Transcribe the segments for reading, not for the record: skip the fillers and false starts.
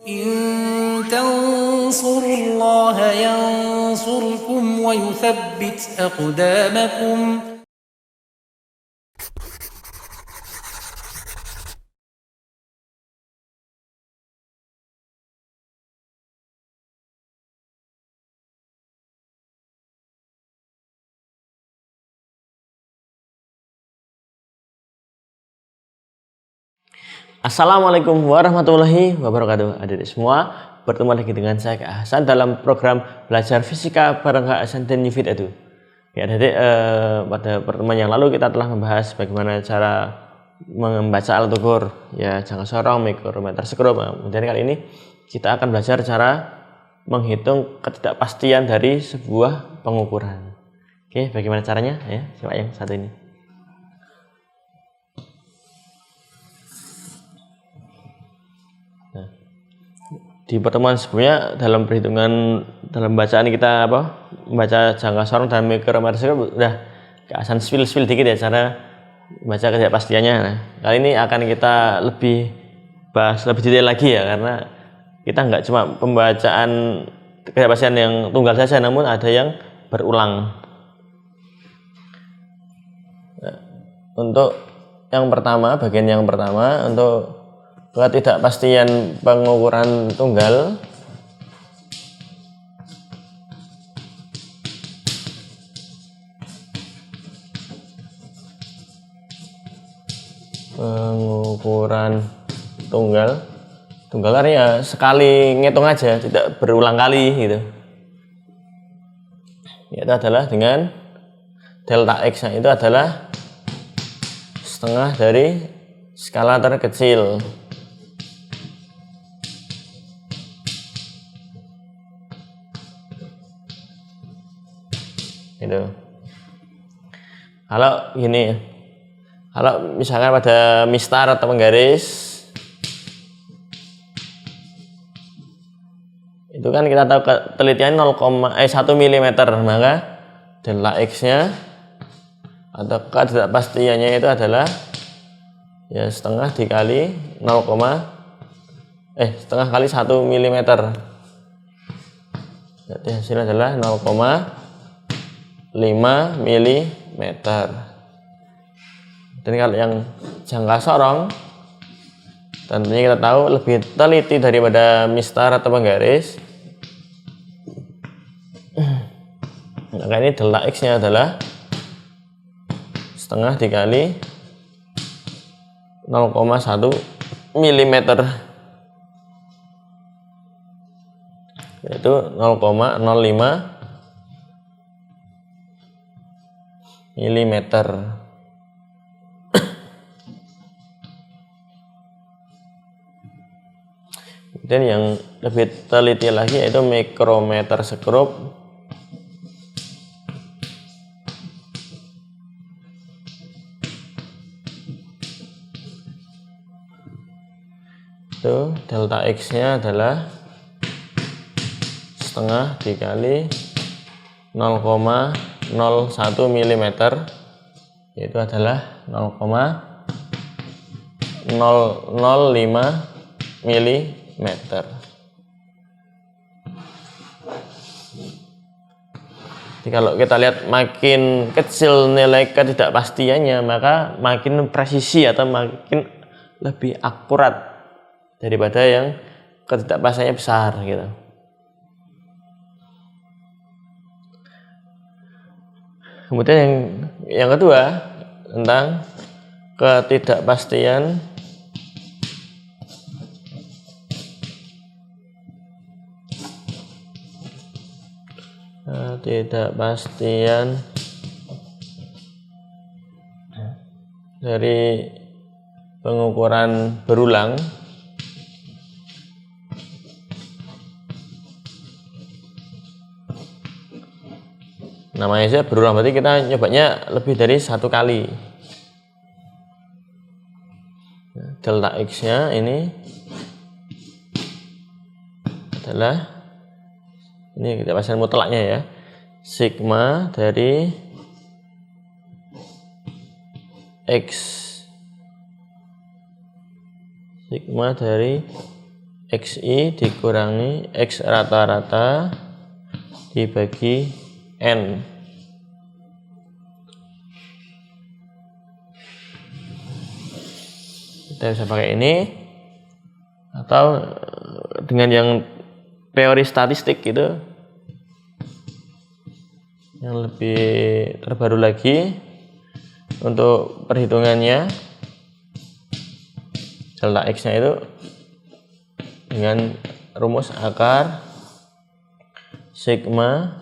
إن تنصروا الله ينصركم ويثبت أقدامكم. Assalamualaikum warahmatullahi wabarakatuh. Adik-adik semua, bertemu lagi dengan saya Kak Hasan dalam program belajar fisika bareng Kak Hasan dan Yufid Edu. Ya adik-adik, pada pertemuan yang lalu kita telah membahas bagaimana cara membaca alat ukur ya jangka sorong, mikrometer, skrup. Kemudian kali ini kita akan belajar cara menghitung ketidakpastian dari sebuah pengukuran. Oke, bagaimana caranya? Ya, coba yang satu ini. Di pertemuan sebelumnya dalam perhitungan dalam bacaan kita membaca jangka sorong dan mikrometer skrup udah keasan spill dikit ya cara baca ketidakpastiannya. Nah, kali ini akan kita lebih bahas lebih detail lagi ya, karena kita nggak cuma pembacaan ketidakpastian yang tunggal saja, namun ada yang berulang. Nah, untuk yang pertama, bagian yang pertama untuk ketidakpastian pengukuran tunggal. Pengukuran tunggal artinya sekali ngitung aja, tidak berulang kali gitu. Itu adalah dengan delta X, itu adalah setengah dari skala terkecil. Gitu. Kalau gini, kalau misalkan pada mistar atau penggaris, itu kan kita tahu telitian 1 mm, maka delta X-nya atau ketidakpastiannya itu adalah ya setengah dikali setengah kali 1 mm. Jadi hasilnya adalah 0,5 mm. Dan kalau yang jangka sorong, tentunya kita tahu lebih teliti daripada mistar atau penggaris. Maka ini delta X-nya adalah setengah dikali 0,1 mm, yaitu 0,05 mm. Dan yang lebih teliti lagi yaitu mikrometer skrup. Itu delta X-nya adalah setengah dikali 0,01 mm, yaitu adalah 0,005 mm. Jadi kalau kita lihat makin kecil nilai ketidakpastiannya, maka makin presisi atau makin lebih akurat daripada yang ketidakpastiannya besar gitu. Kemudian yang kedua tentang ketidakpastian dari pengukuran berulang. Namanya saja berulang, berarti kita nyobanya lebih dari satu kali. Delta X-nya ini adalah, ini ketidakpastian mutlaknya ya, sigma dari X, sigma dari XI dikurangi X rata-rata dibagi N. Kita bisa pakai ini atau dengan yang teori statistik gitu yang lebih terbaru lagi untuk perhitungannya. Delta X nya itu dengan rumus akar sigma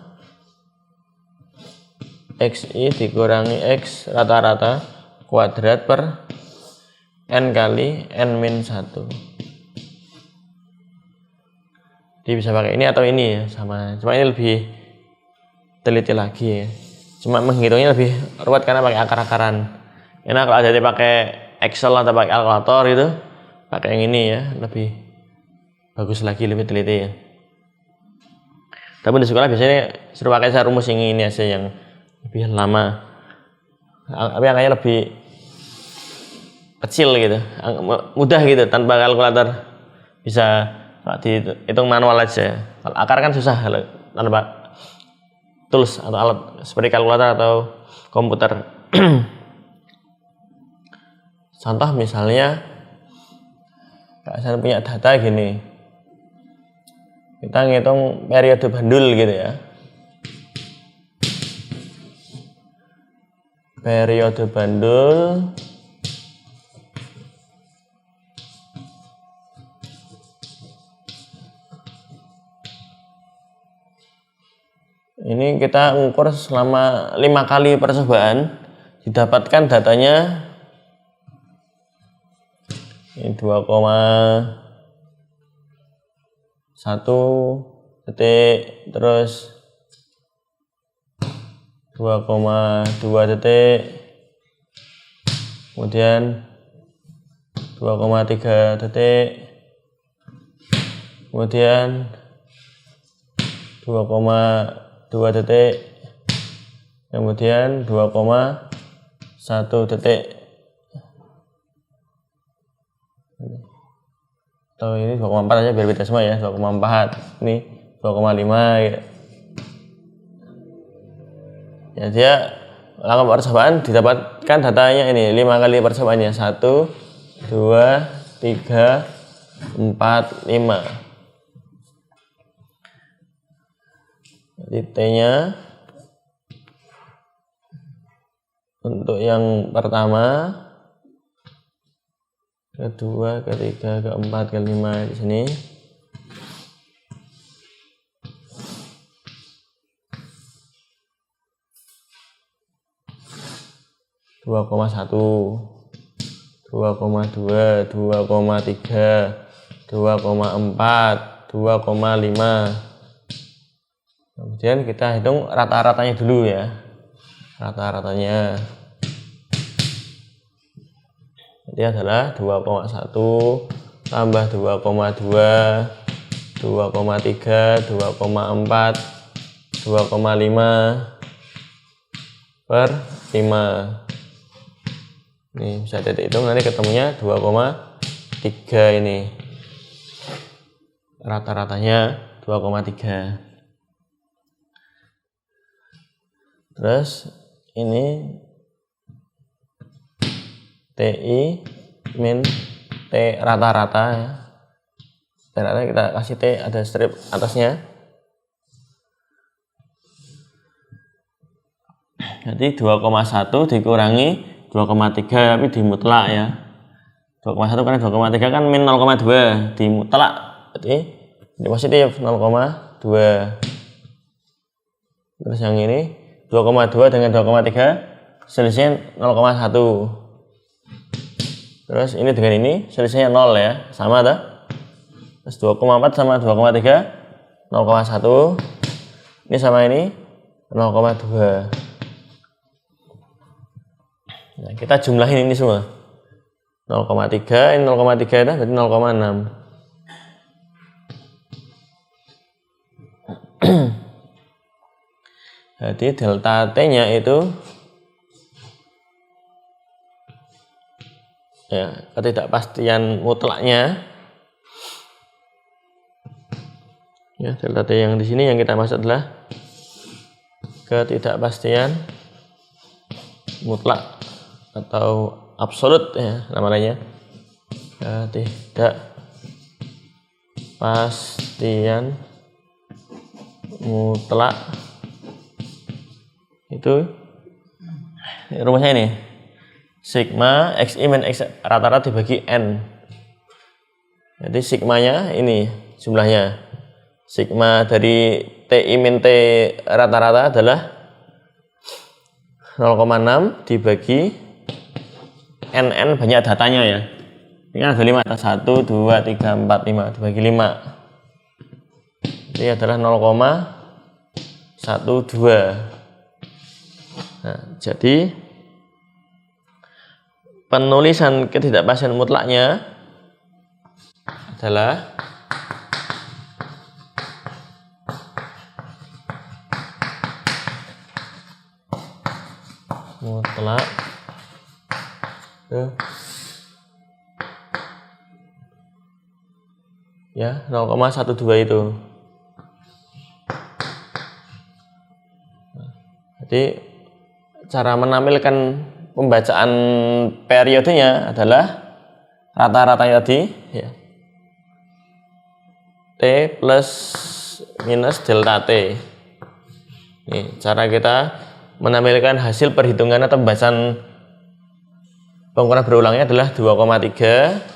XI dikurangi X rata-rata kuadrat per N kali N-1. Jadi bisa pakai ini atau ini ya, sama. Cuma ini lebih teliti lagi ya. Cuma menghitungnya lebih ruwet karena pakai akar-akaran. Enak kalau ada pakai Excel atau pakai kalkulator gitu, pakai yang ini ya, lebih bagus lagi, lebih teliti ya. Tapi di sekolah biasanya suruh pakai rumus yang ini aja yang lebih lama. Tapi angkanya lebih kecil gitu, mudah gitu, tanpa kalkulator bisa dihitung manual aja. Kalau akar kan susah tanpa tools atau alat seperti kalkulator atau komputer. Contoh misalnya saya punya data gini, kita ngitung periode bandul gitu ya, periode bandul ini kita ukur selama 5 kali percobaan, didapatkan datanya ini 2,1 detik, terus 2,2 detik, kemudian 2,3 detik, kemudian 2,2 detik, kemudian 2,1 detik. Atau ini 2,4 aja biar beda semua ya, 2,4, ini 2,5 gitu. Ya dia langkah percobaan didapatkan datanya ini 5 kali percobaannya, 1, 2, 3, 4, 5. Jadi T-nya untuk yang pertama, kedua, ketiga, keempat, kelima di sini. Dua koma 1, 2,2, 2,3, 2,4, 2,5. Kemudian kita hitung rata-ratanya dulu ya. Rata-ratanya jadi adalah 2,1 tambah 2,2, 2,3, 2,4, 2,5 per 5. Ini bisa titik hitung, nanti ketemunya 2,3 ini. Rata-ratanya 2,3. Terus ini TI min T rata-rata ya. Rata-rata kita kasih T ada strip atasnya. Jadi 2,1 dikurangi 2,3 tapi dimutlak ya. 2,1 karena 2,3 kan min 0,2 dimutlak. Berarti ini positif 0,2. Terus yang ini 2,2 dengan 2,3 selisihnya 0,1. Terus ini dengan ini selisihnya 0 ya, sama tak? Terus 2,4 sama 2,3 0,1. Ini sama ini 0,2. Nah, kita jumlahin ini semua. 0,3, ini 0,3 itu berarti 0,6. Jadi delta T-nya itu ya ketidakpastian mutlaknya Ya, delta T yang di sini yang kita maksud adalah ketidakpastian mutlak atau absolut ya namanya. Ketidakpastian mutlak itu rumusnya ini, sigma xi min x rata-rata dibagi n. Jadi sigmanya ini jumlahnya, sigma dari ti min t rata-rata adalah 0,6 dibagi nn banyak datanya ya. Ini kan ada 5, 1, 2, 3, 4, 5 dibagi 5. Ini adalah 0,12. Nah, jadi penulisan ketidakpastian mutlaknya adalah mutlak ya 0,12 itu. Jadi cara menampilkan pembacaan periodenya adalah rata-rata tadi ya. T plus minus delta T. Ini cara kita menampilkan hasil perhitungan atau pembahasan pengukuran berulangnya adalah 2,3.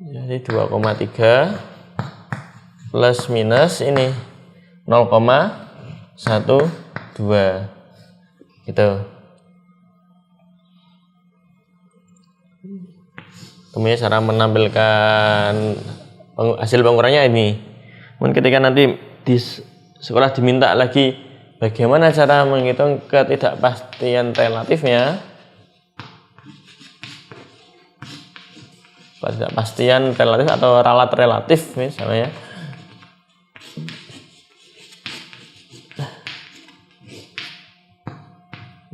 Jadi 2,3 plus minus ini 0,12 gitu. Kemudian cara menampilkan hasil pengukurannya ini. Kemudian ketika nanti di sekolah diminta lagi bagaimana cara menghitung ketidakpastian relatifnya, ketidakpastian relatif atau ralat relatif misalnya,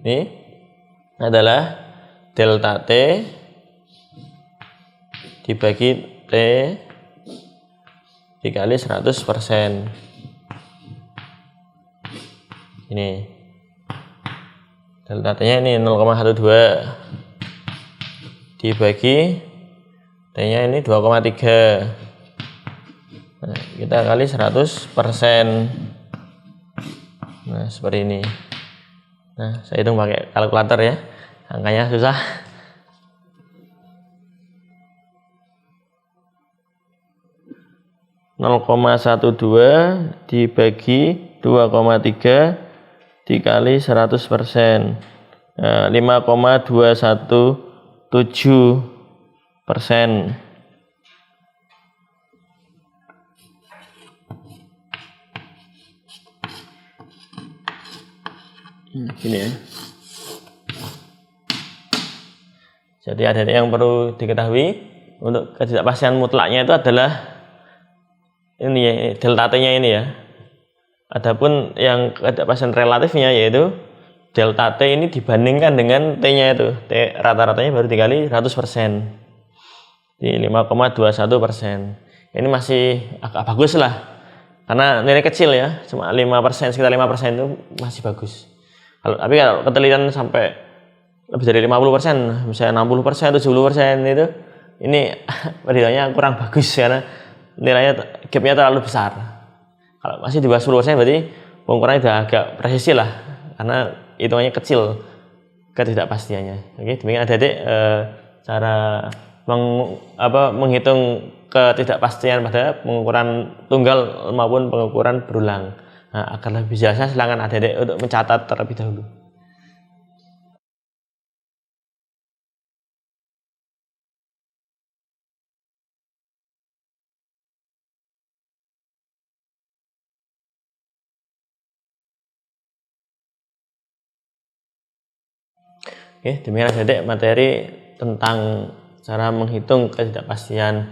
ini adalah delta T dibagi T dikali 100%. Ini delta T nya ini 0,12 dibagi T nya ini 2,3. Nah, kita kali 100%. Nah, seperti ini. Nah, saya hitung pakai kalkulator ya. Angkanya susah. (0,12) dibagi 2,3 dikali 100%. 5,217%. Gini ya. Jadi ada yang perlu diketahui untuk ketidakpastian mutlaknya itu adalah ini ya, delta T-nya ini ya. Adapun yang ketidakpastian relatifnya yaitu delta T ini dibandingkan dengan T-nya itu. T rata-ratanya baru dikali 100%. Di 5,21%. Ini masih agak bagus lah. Karena nilai kecil ya, cuma 5%, sekitar 5% itu masih bagus. Tapi kalau ketelitian sampai lebih dari 50%, misalnya 60%, 70% itu, ini perhitungannya kurang bagus karena nilainya gapnya terlalu besar. Kalau masih di bawah 10% berarti pengukurannya sudah agak presisi lah, karena hitungannya kecil ketidakpastiannya. Oke, demikian adik-adik cara menghitung ketidakpastian pada pengukuran tunggal maupun pengukuran berulang. Nah, agar lebih jelasnya silakan adik-adik untuk mencatat terlebih dahulu. Oke, demikian adik-adik materi tentang cara menghitung ketidakpastian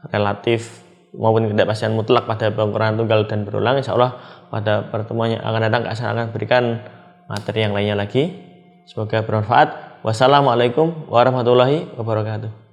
relatif maupun ketidakpastian mutlak pada pengukuran tunggal dan berulang. Insya Allah pada pertemuan yang akan datang saya akan berikan materi yang lainnya lagi. Semoga bermanfaat. Wassalamualaikum warahmatullahi wabarakatuh.